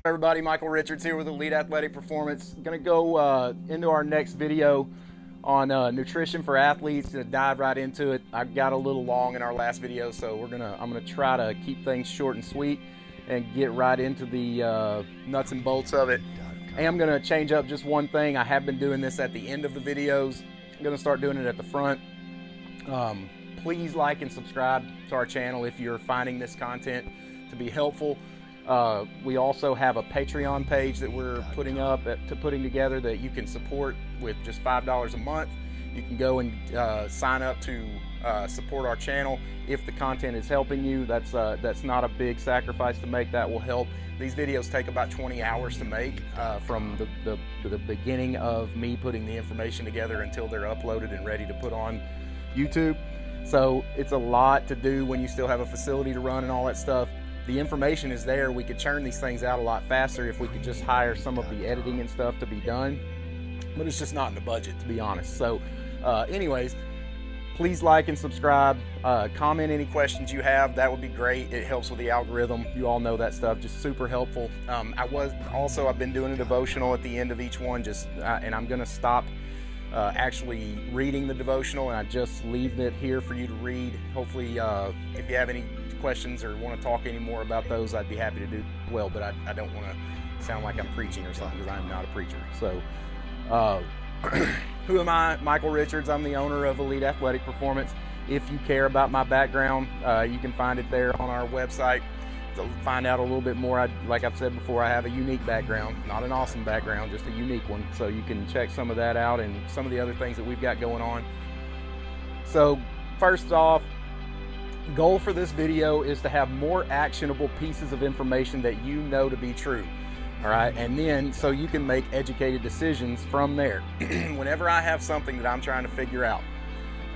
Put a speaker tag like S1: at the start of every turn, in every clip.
S1: Everybody, Michael Richards here with Elite Athletic Performance. Going to go into our next video on nutrition for athletes. To dive right into it. I got a little long in our last video, so I'm gonna try to keep things short and sweet and get right into the nuts and bolts of it. And I'm gonna change up just one thing. I have been doing this at the end of the videos. I'm gonna start doing it at the front. Please like and subscribe to our channel if you're finding this content to be helpful. We also have a Patreon page that we're putting together that you can support with just $5 a month. You can go and sign up to support our channel if the content is helping you. That's not a big sacrifice to make. That will help. These videos take about 20 hours to make from the beginning of me putting the information together until they're uploaded and ready to put on YouTube. So it's a lot to do when you still have a facility to run and all that stuff. The information is there. We could churn these things out a lot faster if we could just hire some of the editing and stuff to be done, but it's just not in the budget, to be honest. So anyways, please like and subscribe, comment any questions you have. That would be great. It helps with the algorithm. You all know that stuff, just super helpful. I've been doing a devotional at the end of each one, and I'm gonna stop actually reading the devotional, and I just leave it here for you to read. Hopefully if you have any questions or want to talk any more about those, I'd be happy to do well, but I don't want to sound like I'm preaching or something, because I'm not a preacher. So who am I? Michael Richards. I'm the owner of Elite Athletic Performance. If you care about my background, you can find it there on our website to find out a little bit more. Like I've said before, I have a unique background, not an awesome background, just a unique one. So you can check some of that out and some of the other things that we've got going on. So first off, goal for this video is to have more actionable pieces of information that you know to be true. All right, and then so you can make educated decisions from there. Whenever I have something that I'm trying to figure out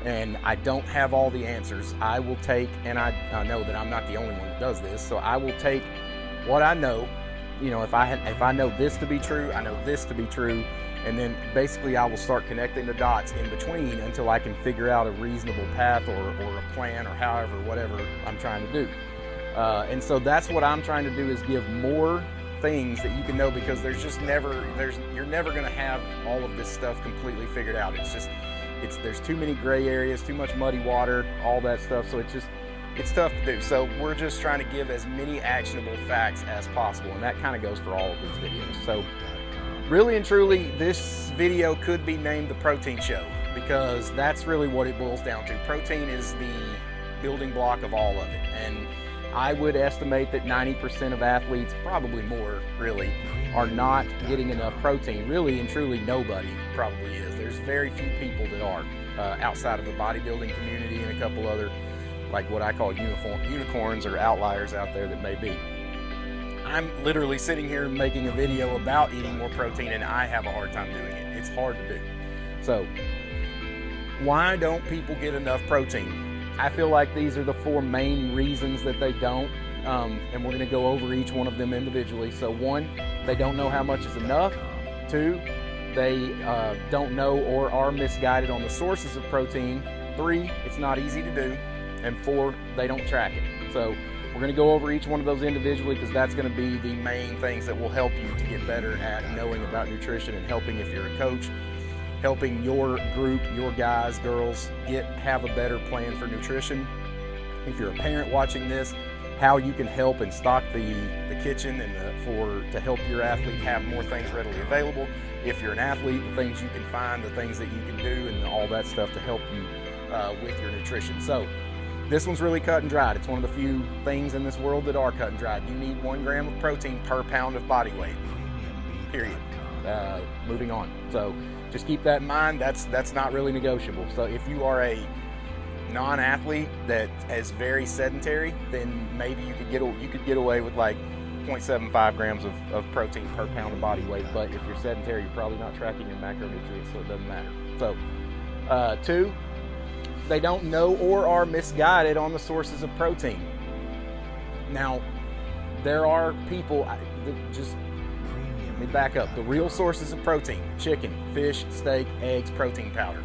S1: and I don't have all the answers, I will take, and I know that I'm not the only one that does this, so I will take what I know. You know, if I know this to be true, I know this to be true, and then basically I will start connecting the dots in between until I can figure out a reasonable path or a plan, or however, whatever I'm trying to do. And so that's what I'm trying to do, is give more things that you can know, because you're never going to have all of this stuff completely figured out. There's too many gray areas, too much muddy water, all that stuff. So it's tough to do. So we're just trying to give as many actionable facts as possible, and that kind of goes for all of these videos. So really and truly, this video could be named the Protein Show, because that's really what it boils down to. Protein is the building block of all of it, and I would estimate that 90% of athletes, probably more really, are not getting enough protein. Really and truly, nobody probably is. There's very few people that are, outside of the bodybuilding community and a couple other, like what I call unicorns or outliers out there that may be. I'm literally sitting here making a video about eating more protein, and I have a hard time doing it. It's hard to do. So why don't people get enough protein? I feel like these are the four main reasons that they don't, and we're going to go over each one of them individually. So 1, they don't know how much is enough. 2, they don't know or are misguided on the sources of protein. 3, it's not easy to do. And 4, they don't track it. So we're going to go over each one of those individually, because that's going to be the main things that will help you to get better at knowing about nutrition, and helping, if you're a coach, helping your group, your guys, girls, have a better plan for nutrition. If you're a parent watching this, how you can help and stock the kitchen and to help your athlete have more things readily available. If you're an athlete, the things you can find, the things that you can do, and all that stuff to help you with your nutrition. So this one's really cut and dried. It's one of the few things in this world that are cut and dried. You need 1 gram of protein per pound of body weight, period. Moving on. So just keep that in mind. That's not really negotiable. So if you are a non-athlete that is very sedentary, then maybe you could get away with like 0.75 grams of protein per pound of body weight. But if you're sedentary, you're probably not tracking your macronutrients, so it doesn't matter. So 2, they don't know or are misguided on the sources of protein. Now, there are people that just me back up. The real sources of protein: chicken, fish, steak, eggs, protein powder.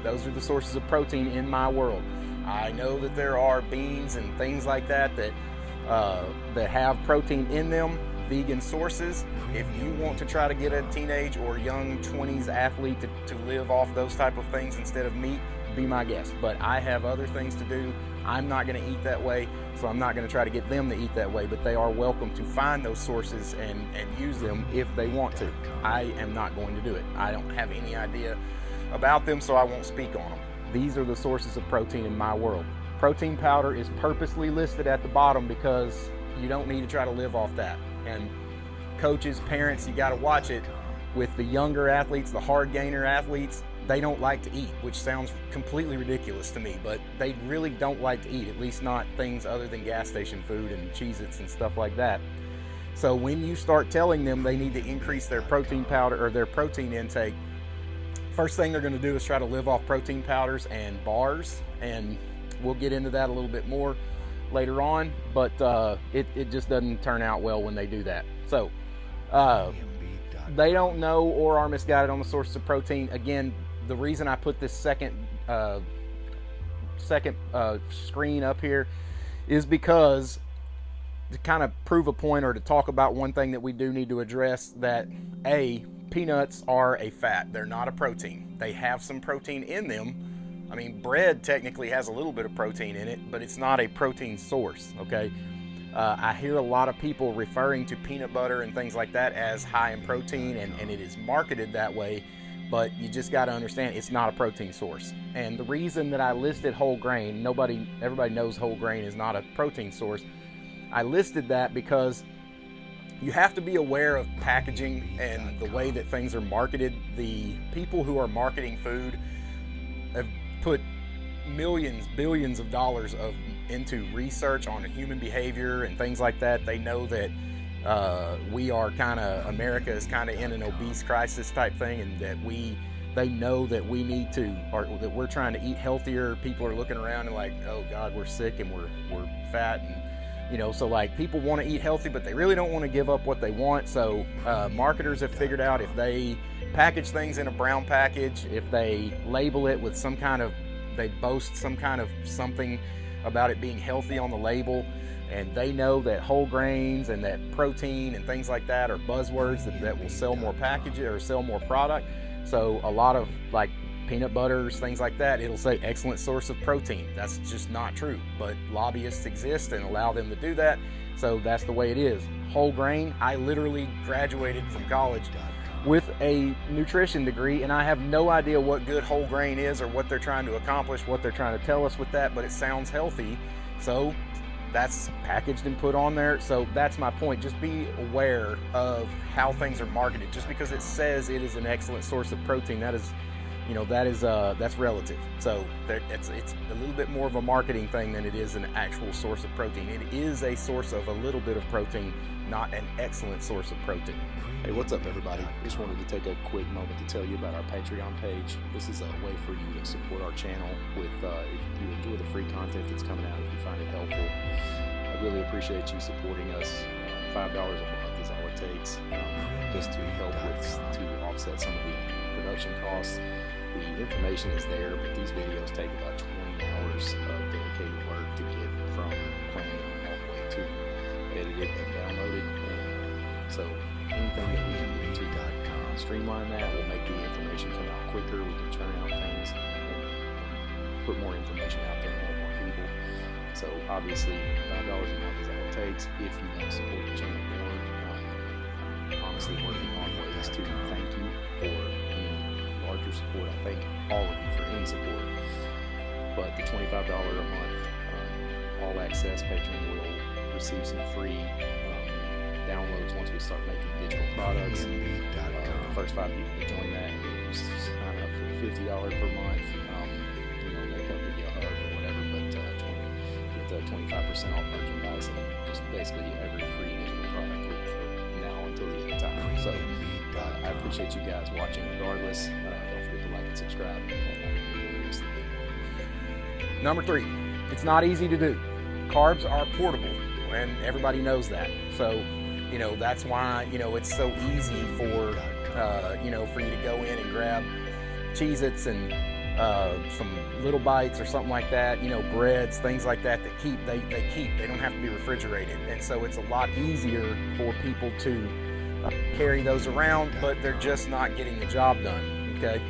S1: Those are the sources of protein in my world. I know that there are beans and things like that that have protein in them, vegan sources. If you want to try to get a teenage or young 20s athlete to live off those type of things instead of meat, be my guest. But I have other things to do. I'm not going to eat that way, so I'm not going to try to get them to eat that way, but they are welcome to find those sources and use them if they want to. I am not going to do it. I don't have any idea about them, so I won't speak on them. These are the sources of protein in my world. Protein powder is purposely listed at the bottom because you don't need to try to live off that. And coaches, parents, you got to watch it. With the younger athletes, the hard gainer athletes, they don't like to eat, which sounds completely ridiculous to me, but they really don't like to eat, at least not things other than gas station food and Cheez-Its and stuff like that. So when you start telling them they need to increase their protein powder or their protein intake, first thing they're going to do is try to live off protein powders and bars, and we'll get into that a little bit more later on, but it just doesn't turn out well when they do that. So they don't know or are misguided on the sources of protein. Again, the reason I put this second screen up here is because to kind of prove a point or to talk about one thing that we do need to address, that peanuts are a fat. They're not a protein. They have some protein in them. I mean, bread technically has a little bit of protein in it, but it's not a protein source, okay? I hear a lot of people referring to peanut butter and things like that as high in protein, and it is marketed that way, but you just got to understand it's not a protein source. And the reason that I listed whole grain, everybody knows whole grain is not a protein source. I listed that because you have to be aware of packaging and the way that things are marketed. The people who are marketing food have put millions, billions of dollars into research on human behavior and things like that. They know that America is kind of in an obese crisis type thing, and that they know that we need to, or that we're trying to eat healthier. People are looking around and like, oh God, we're sick and we're fat, and so like people want to eat healthy, but they really don't want to give up what they want. So marketers have figured out, if they package things in a brown package, if they label it with they boast some kind of something about it being healthy on the label, and they know that whole grains and that protein and things like that are buzzwords that will sell more packages or sell more product. So a lot of like peanut butters, things like that, it'll say excellent source of protein. That's just not true, but lobbyists exist and allow them to do that, so that's the way it is. Whole grain, I literally graduated from college with a nutrition degree, and I have no idea what good whole grain is or what they're trying to accomplish, what they're trying to tell us with that, but it sounds healthy, so that's packaged and put on there. So that's my point. Just be aware of how things are marketed. Just because it says it is an excellent source of protein, that's relative. So it's a little bit more of a marketing thing than it is an actual source of protein. It is a source of a little bit of protein, not an excellent source of protein.
S2: Hey, what's up everybody? Just wanted to take a quick moment to tell you about our Patreon page. This is a way for you to support our channel with, if you enjoy the free content that's coming out, if you find it helpful. I really appreciate you supporting us. $5 a month is all it takes, just to help to offset some of the production costs. The information is there, but these videos take about 20 hours of dedicated work to get from planning all the way to edited and downloaded. So anything that we can do to streamline that will make the information come out quicker. We can churn out things and put more information out there and help more people. So obviously $5 a month is all it takes if you want to support the channel more. Honestly working on ways to thank you for any larger support. I thank all of you for any support. But the $25 a month all access patron will receive some free downloads once we start making digital products. The first 5 people to join that, if you sign up for $50 per month, they help give you a hug or whatever, but get 25% off merchandise and just basically every free digital product from now until the end of time. So I appreciate you guys watching regardless. Don't forget to like and subscribe.
S1: Number 3, it's not easy to do. Carbs are portable, and everybody knows that. So That's why, it's so easy for, for you to go in and grab Cheez-Its and some Little Bites or something like that, breads, things like that keep. They don't have to be refrigerated. And so it's a lot easier for people to carry those around, but they're just not getting the job done, okay?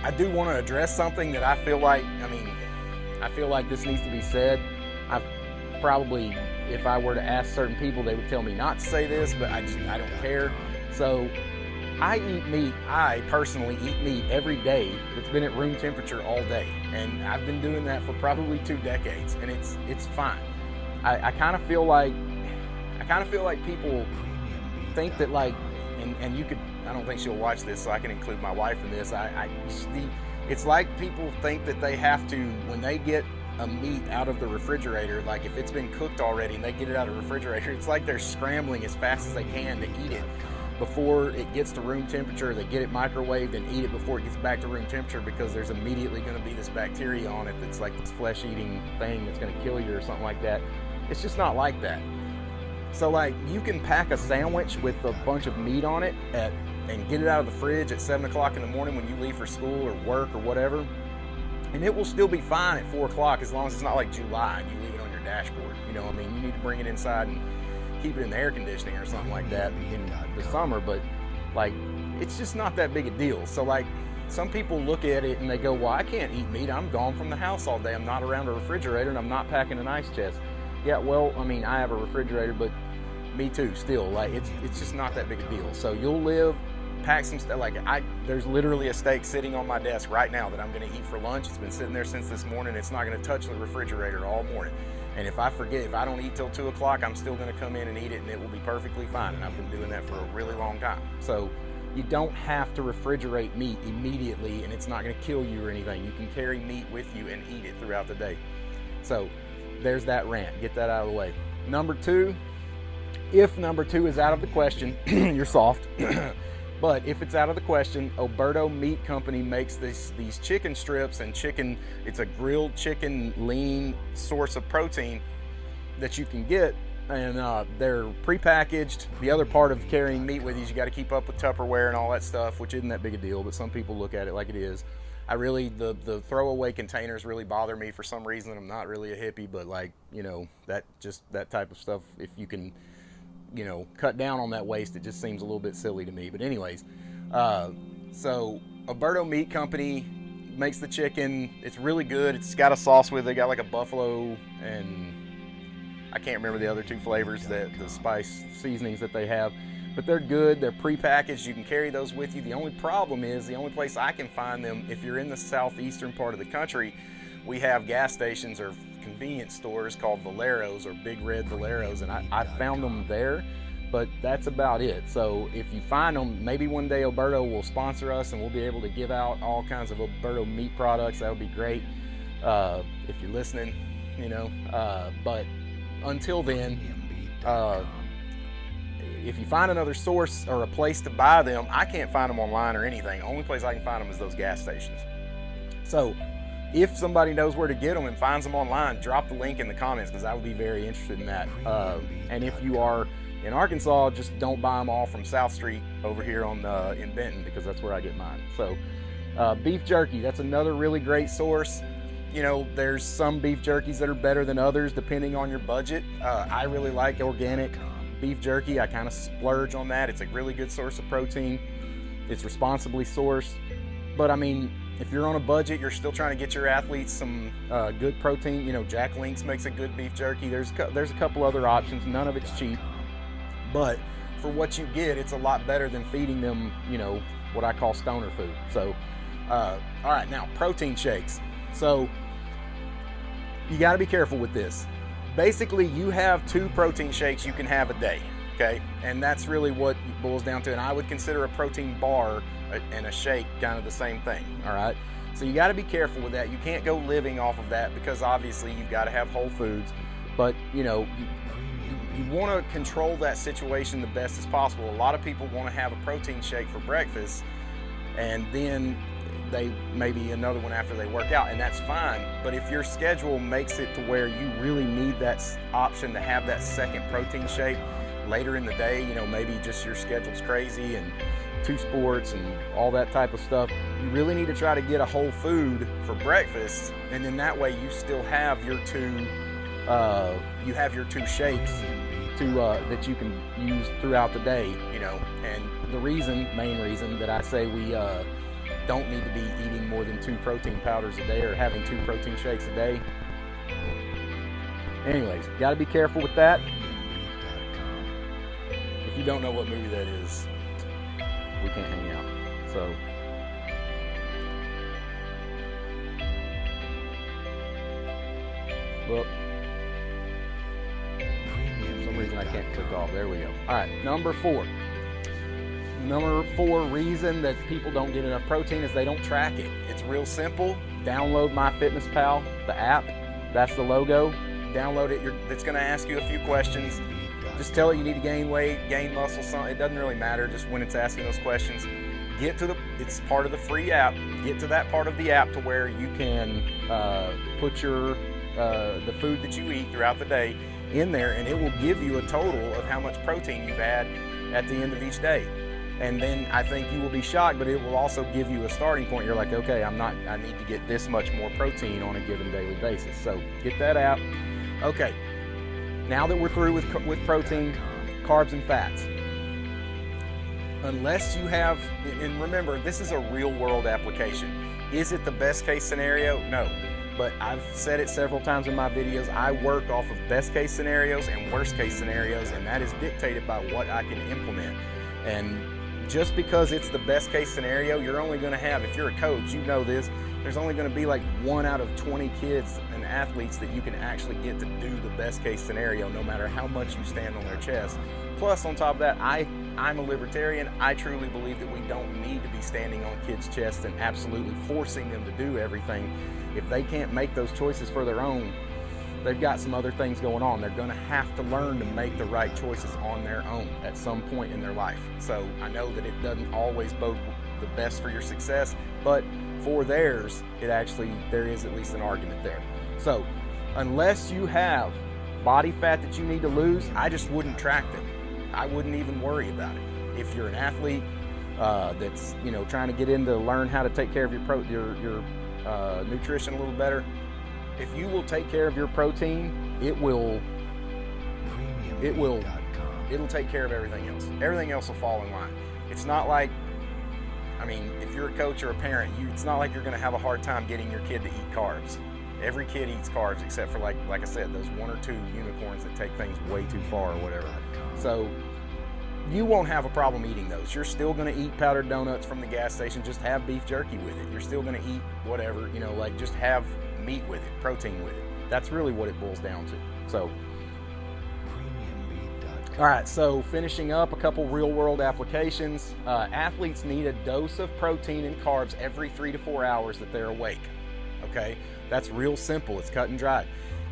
S1: I do want to address something that I feel like this needs to be said. I've probably, if I were to ask certain people, they would tell me not to say this, but I don't care. So I personally eat meat every day that's been at room temperature all day. And I've been doing that for probably 2 decades, and it's fine. I kind of feel like people think that, like, and you could, I don't think she'll watch this, so I can include my wife in this. It's like people think that they have to, when they get a meat out of the refrigerator, like if it's been cooked already and they get it out of the refrigerator, it's like they're scrambling as fast as they can to eat it before it gets to room temperature. They get it microwaved and eat it before it gets back to room temperature, because there's immediately going to be this bacteria on it that's like this flesh-eating thing that's going to kill you or something like that. It's just not like that. So, like, you can pack a sandwich with a bunch of meat on it and get it out of the fridge at 7 o'clock in the morning when you leave for school or work or whatever, and it will still be fine at 4 o'clock, as long as it's not like July and you leave it on your dashboard. You need to bring it inside and keep it in the air conditioning or something like that in the summer, but, like, it's just not that big a deal. So, like, some people look at it and they go, well, I can't eat meat. I'm gone from the house all day. I'm not around a refrigerator and I'm not packing an ice chest. Yeah, well, I mean, I have a refrigerator, but me too, still. Like, it's just not that big a deal. So you'll live, pack some stuff. Like, there's literally a steak sitting on my desk right now that I'm going to eat for lunch. It's been sitting there since this morning. It's not going to touch the refrigerator all morning. And if I don't eat till 2 o'clock, I'm still going to come in and eat it, and it will be perfectly fine. And I've been doing that for a really long time. So you don't have to refrigerate meat immediately, and it's not going to kill you or anything. You can carry meat with you and eat it throughout the day. So there's that rant. Get that out of the way. Number 2, if number 2 is out of the question, you're soft. But if it's out of the question, Alberto Meat Company makes these chicken strips and chicken. It's a grilled chicken lean source of protein that you can get, and they're prepackaged. The other part of carrying meat with you is you got to keep up with Tupperware and all that stuff, which isn't that big a deal, but some people look at it like it is. The throwaway containers really bother me for some reason. I'm not really a hippie, but, like, that type of stuff, if you can, cut down on that waste, it just seems a little bit silly to me. But anyways, so Alberto Meat Company makes the chicken. It's really good. It's got a sauce with it. They got like a buffalo, and I can't remember the other 2 flavors, the spice seasonings that they have. But they're good. They're prepackaged. You can carry those with you. The only problem is, the only place I can find them, if you're in the southeastern part of the country, we have gas stations or convenience stores called Valeros, or Big Red Valeros, and I found them there, but that's about it. So if you find them, maybe one day Alberto will sponsor us and we'll be able to give out all kinds of Alberto meat products. That would be great, if you're listening, but until then, if you find another source or a place to buy them, I can't find them online or anything. The only place I can find them is those gas stations. So if somebody knows where to get them and finds them online, drop the link in the comments, because I would be very interested in that. And if you are in Arkansas, just don't buy them all from South Street over here in Benton, because that's where I get mine. So beef jerky, that's another really great source. There's some beef jerkies that are better than others depending on your budget. I really like organic beef jerky. I kind of splurge on that. It's a really good source of protein. It's responsibly sourced. But I mean, if you're on a budget, you're still trying to get your athletes some good protein. Jack Link's makes a good beef jerky. There's a couple other options. None of it's cheap, but for what you get, it's a lot better than feeding them, what I call stoner food. So, all right, now protein shakes. So you got to be careful with this. Basically, you have 2 protein shakes you can have a day, okay? And that's really what it boils down to. And I would consider a protein bar and a shake kind of the same thing, all right? So you got to be careful with that. You can't go living off of that, because obviously you've got to have whole foods. But, you want to control that situation the best as possible. A lot of people want to have a protein shake for breakfast, and then they maybe another one after they work out, and that's fine. But if your schedule makes it to where you really need that option to have that second protein shake later in the day, you know, maybe just your schedule's crazy and 2 sports and all that type of stuff, you really need to try to get a whole food for breakfast, and then that way you still have your two shakes that you can use throughout the day, you know. And the main reason that I say we don't need to be eating more than 2 protein powders a day or having 2 protein shakes a day. Anyways, got to be careful with that. If you don't know what movie that is, we can't hang out. So, well, for some reason I can't click off. There we go. All right, number 4. Number 4 reason that people don't get enough protein is they don't track it. It's real simple. Download MyFitnessPal, the app. That's the logo. Download it. It's going to ask you a few questions. Just tell it you need to gain weight, gain muscle, something. It doesn't really matter just when it's asking those questions. It's part of the free app. Get to that part of the app to where you can put the food that you eat throughout the day in there, and it will give you a total of how much protein you've had at the end of each day. And then I think you will be shocked, but it will also give you a starting point. You're like, okay, I need to get this much more protein on a given daily basis. So get that app. Okay, now that we're through with protein, carbs, and fats. Unless you have, and remember, this is a real world application. Is it the best case scenario? No. But I've said it several times in my videos, I work off of best case scenarios and worst case scenarios, and that is dictated by what I can implement. And just because it's the best case scenario, you're only going to have, if you're a coach, you know this, there's only going to be like 1 out of 20 kids and athletes that you can actually get to do the best case scenario, no matter how much you stand on their chest. Plus, on top of that, I'm a libertarian. I truly believe that we don't need to be standing on kids' chests and absolutely forcing them to do everything. If they can't make those choices for their own, they've got some other things going on. They're going to have to learn to make the right choices on their own at some point in their life. So I know that it doesn't always bode the best for your success, but for theirs, there is at least an argument there. So unless you have body fat that you need to lose, I just wouldn't track them. I wouldn't even worry about it. If you're an athlete that's trying to get into learn how to take care of your nutrition a little better, if you will take care of your protein, it'll take care of everything else. Everything else will fall in line. It's not like, if you're a coach or a parent, it's not like you're going to have a hard time getting your kid to eat carbs. Every kid eats carbs except for like I said, those 1 or 2 unicorns that take things way too far or whatever. So you won't have a problem eating those. You're still going to eat powdered donuts from the gas station. Just have beef jerky with it. You're still going to eat whatever, just have meat with it, protein with it. That's really what it boils down to. So, all right, so finishing up, a couple real world applications. Athletes need a dose of protein and carbs every 3 to 4 hours that they're awake. Okay, that's real simple. It's cut and dried.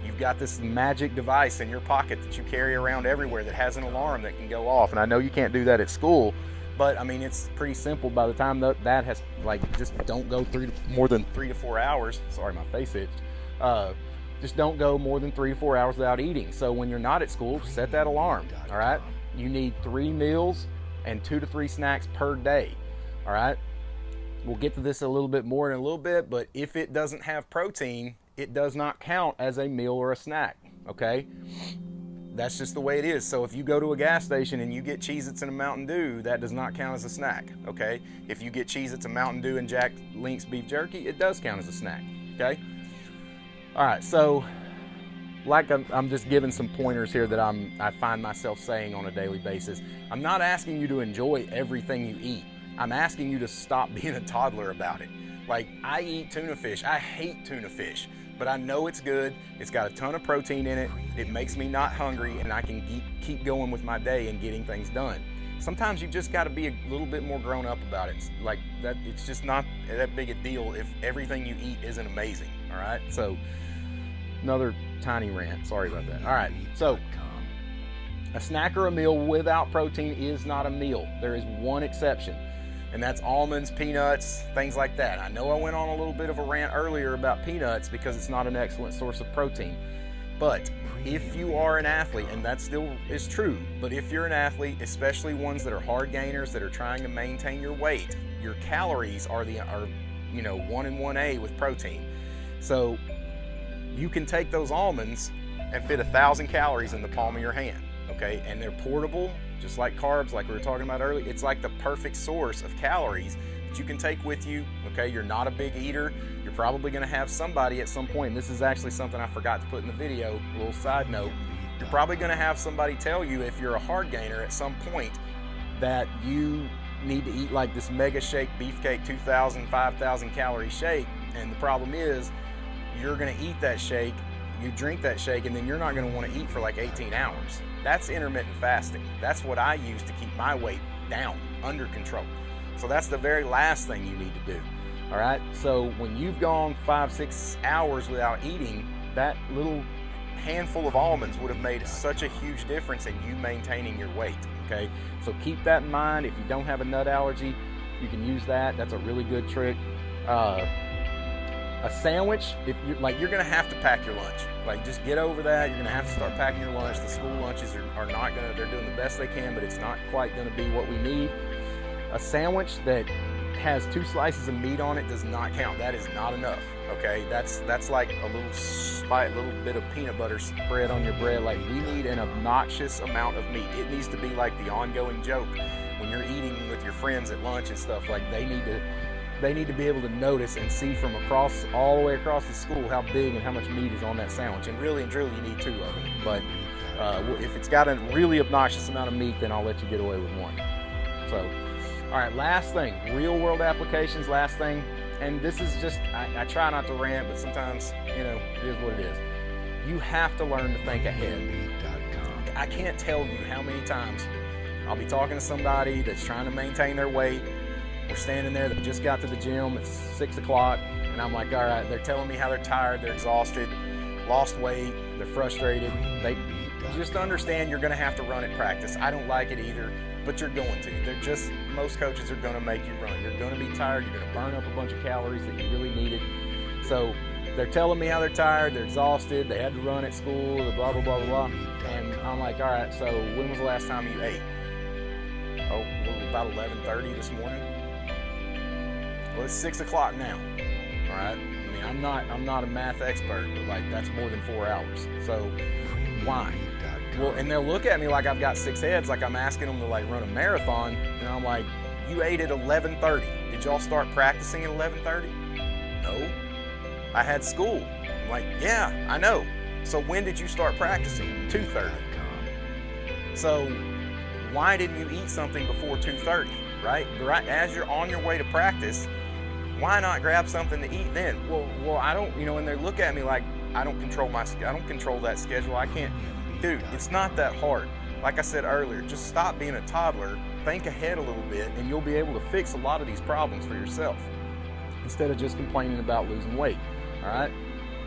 S1: You've got this magic device in your pocket that you carry around everywhere that has an alarm that can go off. And I know you can't do that at school, but it's pretty simple. By the time that has, just don't go more than 3 to 4 hours. Sorry, my face itched. Just don't go more than 3 to 4 hours without eating. So when you're not at school, set that alarm. All right. You need 3 meals and 2 to 3 snacks per day. All right. We'll get to this a little bit more in a little bit, but if it doesn't have protein, it does not count as a meal or a snack. Okay. That's just the way it is. So if you go to a gas station and you get Cheez-Its and a Mountain Dew, that does not count as a snack, okay? If you get Cheez-Its, a Mountain Dew, and Jack Link's beef jerky, it does count as a snack, okay? All right, so I'm just giving some pointers here that I find myself saying on a daily basis. I'm not asking you to enjoy everything you eat. I'm asking you to stop being a toddler about it. I eat tuna fish. I hate tuna fish. But I know it's good. It's got a ton of protein in it. It makes me not hungry, and I can keep going with my day and getting things done. Sometimes you just got to be a little bit more grown up about it. It's just not that big a deal if everything you eat isn't amazing. All right. So another tiny rant. Sorry about that. All right. So a snack or a meal without protein is not a meal. There is one exception. and that's almonds, peanuts, things like that. I know I went on a little bit of a rant earlier about peanuts because it's not an excellent source of protein, but if you are an athlete, and that still is true, but if you're an athlete, especially ones that are hard gainers that are trying to maintain your weight, your calories are 1 and 1A with protein. So you can take those almonds and fit 1,000 calories in the palm of your hand, okay? And they're portable, just like carbs, like we were talking about earlier. It's like the perfect source of calories that you can take with you, okay? You're not a big eater. You're probably gonna have somebody at some point, and this is actually something I forgot to put in the video, a little side note. You're probably gonna have somebody tell you, if you're a hard gainer at some point, that you need to eat like this mega shake, beefcake, 2,000, 5,000 calorie shake. And the problem is, you're gonna eat that shake, you drink that shake, and then you're not gonna wanna eat for like 18 hours. That's intermittent fasting. That's what I use to keep my weight down, under control. So that's the very last thing you need to do. All right, so when you've gone 5-6 hours without eating, that little handful of almonds would have made such a huge difference in you maintaining your weight, okay? So keep that in mind. If you don't have a nut allergy, you can use that. That's a really good trick. A sandwich, if you're gonna have to pack your lunch. Like, just get over that. You're gonna have to start packing your lunch. The school lunches are not gonna, they're doing the best they can, but it's not quite gonna be what we need. A sandwich that has 2 slices of meat on it does not count. That is not enough, okay? That's like a little bit of peanut butter spread on your bread. Like, we need an obnoxious amount of meat. It needs to be like the ongoing joke when you're eating with your friends at lunch and stuff. Like, they need to be able to notice and see from all the way across the school how big and how much meat is on that sandwich. And really and truly, you need 2 of them. But if it's got a really obnoxious amount of meat, then I'll let you get away with 1. So, all right, last thing, real world applications, last thing. And this is just, I try not to rant, but sometimes, it is what it is. You have to learn to think ahead. I can't tell you how many times I'll be talking to somebody that's trying to maintain their weight. We're standing there, they just got to the gym, it's 6 o'clock, and I'm like, all right, they're telling me how they're tired, they're exhausted, lost weight, they're frustrated. They just understand you're gonna have to run at practice. I don't like it either, but you're going to. Most coaches are gonna make you run. You're gonna be tired, you're gonna burn up a bunch of calories that you really needed. So they're telling me how they're tired, they're exhausted, they had to run at school, blah, blah, blah, blah, blah. And I'm like, all right, so when was the last time you ate? Oh, about 11:30 this morning. Well, it's 6 o'clock now, all right? I mean, I'm not a math expert, but like, that's more than 4 hours. So why? Well, and they'll look at me like I've got 6 heads, like I'm asking them to like run a marathon, and I'm like, you ate at 11:30. Did y'all start practicing at 11:30? No, I had school. I'm like, yeah, I know. So when did you start practicing? 2:30. So why didn't you eat something before 2:30, right? As you're on your way to practice, why not grab something to eat then? Well, I don't, and they look at me like I don't control that schedule. I can't, dude, it's not that hard. Like I said earlier, just stop being a toddler, think ahead a little bit, and you'll be able to fix a lot of these problems for yourself instead of just complaining about losing weight, all right?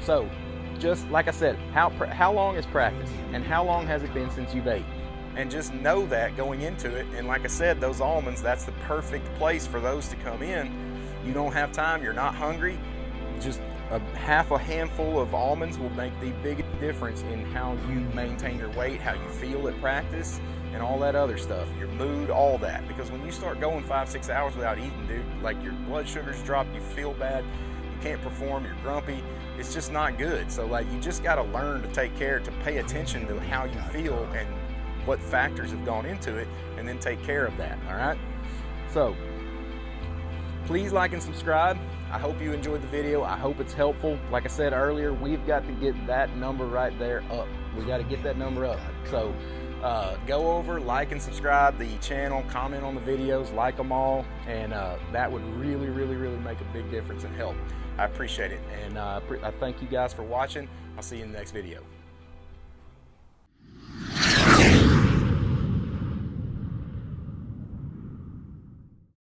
S1: So, just like I said, how long is practice? And how long has it been since you've ate? And just know that going into it. And like I said, those almonds, that's the perfect place for those to come in. You don't have time, you're not hungry, just half a handful of almonds will make the biggest difference in how you maintain your weight, how you feel at practice, and all that other stuff, your mood, all that. Because when you start going 5-6 hours without eating, dude, like your blood sugars drop, you feel bad, you can't perform, you're grumpy, it's just not good. So like, you just gotta learn to take care, to pay attention to how you feel and what factors have gone into it, and then take care of that, all right? So, please like and subscribe. I hope you enjoyed the video. I hope it's helpful. Like I said earlier, we've got to get that number right there up. We got to get that number up. So go over, like and subscribe the channel, comment on the videos, like them all, and that would really, really, really make a big difference and help. I appreciate it, and I thank you guys for watching. I'll see you in the next video.